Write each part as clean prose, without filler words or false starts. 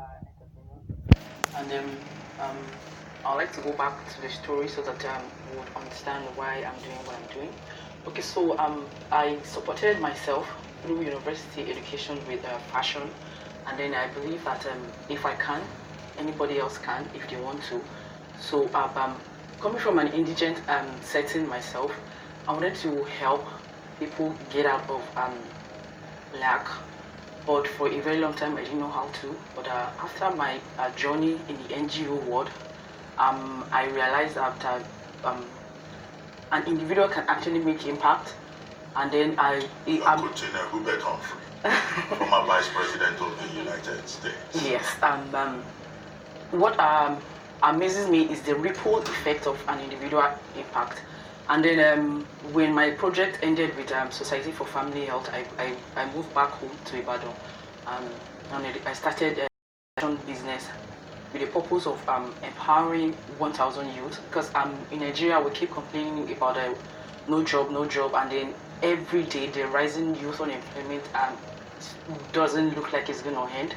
entrepreneur. And um, I'd like to go back to the story so that you would understand why I'm doing what I'm doing. Okay, so I supported myself through university education with fashion, and then I believe that if I can, anybody else can if they want to. So coming from an indigent setting myself, I wanted to help people get out of lack, but for a very long time I didn't know how to. But after my journey in the NGO world, I realized that an individual can actually make impact, and then Hubert Humphrey, former Vice President of the United States. Yes, what amazes me is the ripple effect of an individual impact. And then when my project ended with Society for Family Health, I moved back home to Ibadan, and I started a business with the purpose of empowering 1,000 youth, because in Nigeria we keep complaining about no job, and then every day the rising youth unemployment doesn't look like it's going to end.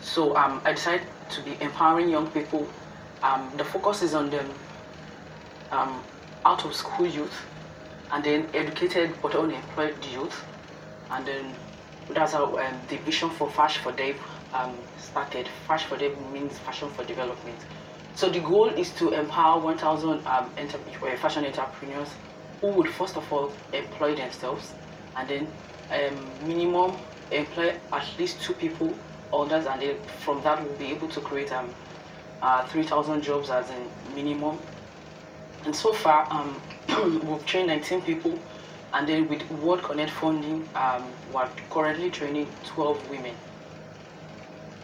So I decided to be empowering young people. The focus is on them out of school youth, and then educated but unemployed youth, and then that's how the vision for Fash4Dev started. Fash4Dev means Fashion for Development. So the goal is to empower 1,000 fashion entrepreneurs who would first of all employ themselves, and then minimum employ at least 2 people, others, and then from that we'll be able to create 3,000 jobs as a minimum. And so far we've trained 19 people, and then with World Connect funding we're currently training 12 women,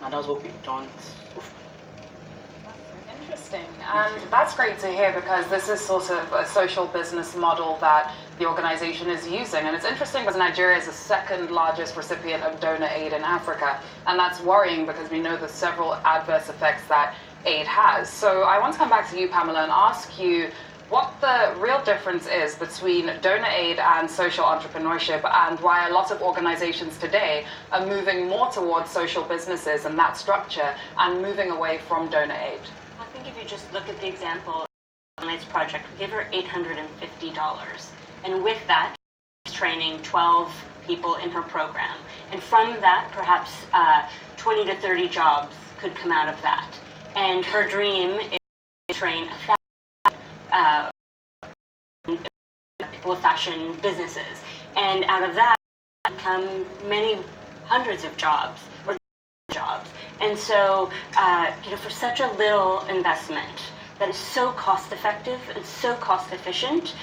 and that's what we've done so far. Interesting, and that's great to hear, because this is sort of a social business model that the organization is using. And it's interesting because Nigeria is the second largest recipient of donor aid in Africa, and that's worrying because we know the several adverse effects that aid has. So I want to come back to you, Pamela, and ask you what the real difference is between donor aid and social entrepreneurship, and why a lot of organizations today are moving more towards social businesses and that structure, and moving away from donor aid. I think if you just look at the example of Omobolanle's project, we give her $850, and with that, she's training 12 people in her program, and from that, perhaps 20 to 30 jobs could come out of that. And her dream is to train 1,000 people with fashion businesses, and out of that come many hundreds of jobs, or jobs. And so, for such a little investment that is so cost effective and so cost efficient,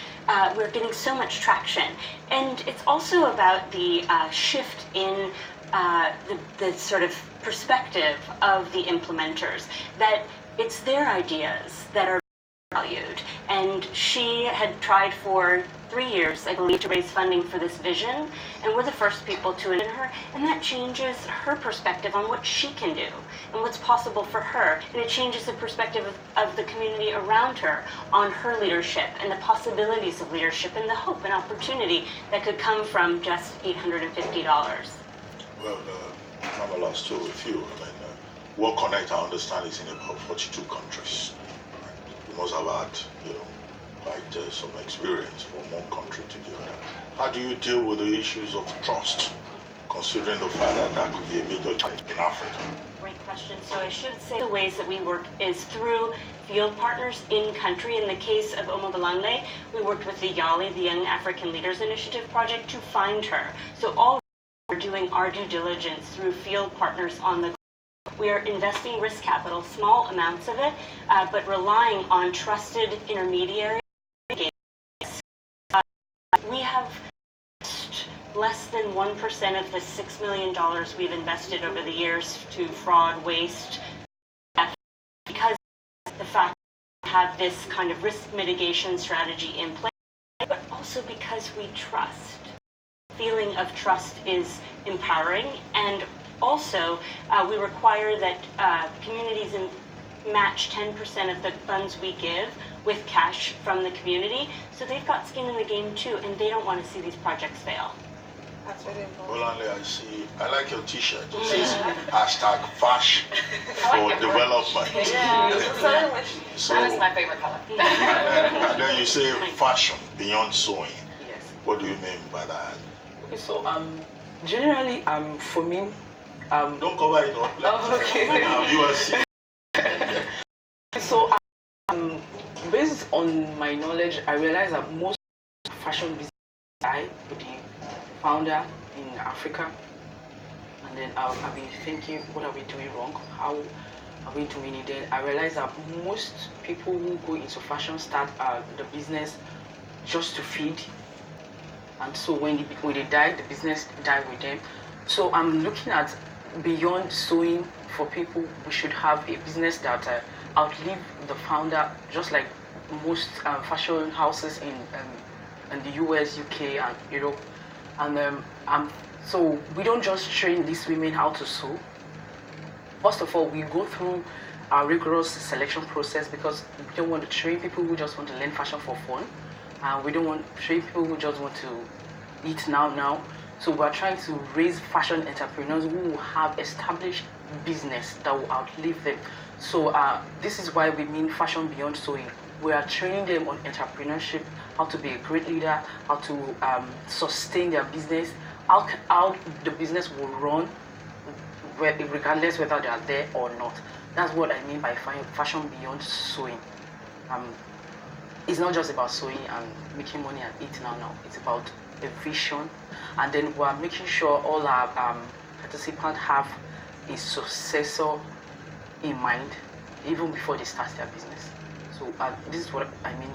we're getting so much traction. And it's also about the shift in the sort of perspective of the implementers, that it's their ideas that are valued. And she had tried for 3 years, I believe, to raise funding for this vision, and we're the first people to invite her, and that changes her perspective on what she can do and what's possible for her, and it changes the perspective of the community around her on her leadership and the possibilities of leadership and the hope and opportunity that could come from just $850. Well, I'm lost too with you. I mean, World Connect, I understand, is in about 42 countries. You must have had, quite some experience from one country to the other. How do you deal with the issues of trust, considering the fact that that could be a major challenge in Africa? Great question. So I should say the ways that we work is through field partners in country. In the case of Omobolanle, we worked with the YALI, the Young African Leaders Initiative project, to find her. So all we're doing our due diligence through field partners on the ground. We are investing risk capital, small amounts of it, but relying on trusted intermediaries. We have less than 1% of the $6 million we've invested over the years to fraud, waste, because the fact that we have this kind of risk mitigation strategy in place, but also because we trust. Feeling of trust is empowering, and also we require that communities match 10% of the funds we give with cash from the community, so they've got skin in the game too, and they don't want to see these projects fail. That's very important. Bolanle, I see. I like your T-shirt. It says hashtag Fash4Development. Yeah, so much. So, That is my favorite color. and then you say fashion beyond sewing. Yes. What do you mean by that? Okay, so generally for me Don't cover it up. okay. Viewers see. So based on my knowledge, I realize that most fashion business die with the founder in Africa, and then I've been thinking, what are we doing wrong? How are we doing it? Then I realized that most people who go into fashion start the business just to feed, and so when they die, the business die with them. So I'm looking at beyond sewing. For people, we should have a business that outlive the founder, just like most fashion houses in the US, UK, and Europe. And so we don't just train these women how to sew. First of all, we go through a rigorous selection process, because we don't want to train people who just want to learn fashion for fun. We don't want to train people who just want to eat now. So we're trying to raise fashion entrepreneurs who will have established business that will outlive them. So this is why we mean fashion beyond sewing. We are training them on entrepreneurship, how to be a great leader, how to sustain their business, how the business will run, regardless whether they are there or not. That's what I mean by fashion beyond sewing. It's not just about sewing and making money and eating now. It's about a vision, and then we're making sure all our participants have a successor in mind even before they start their business. So this is what I mean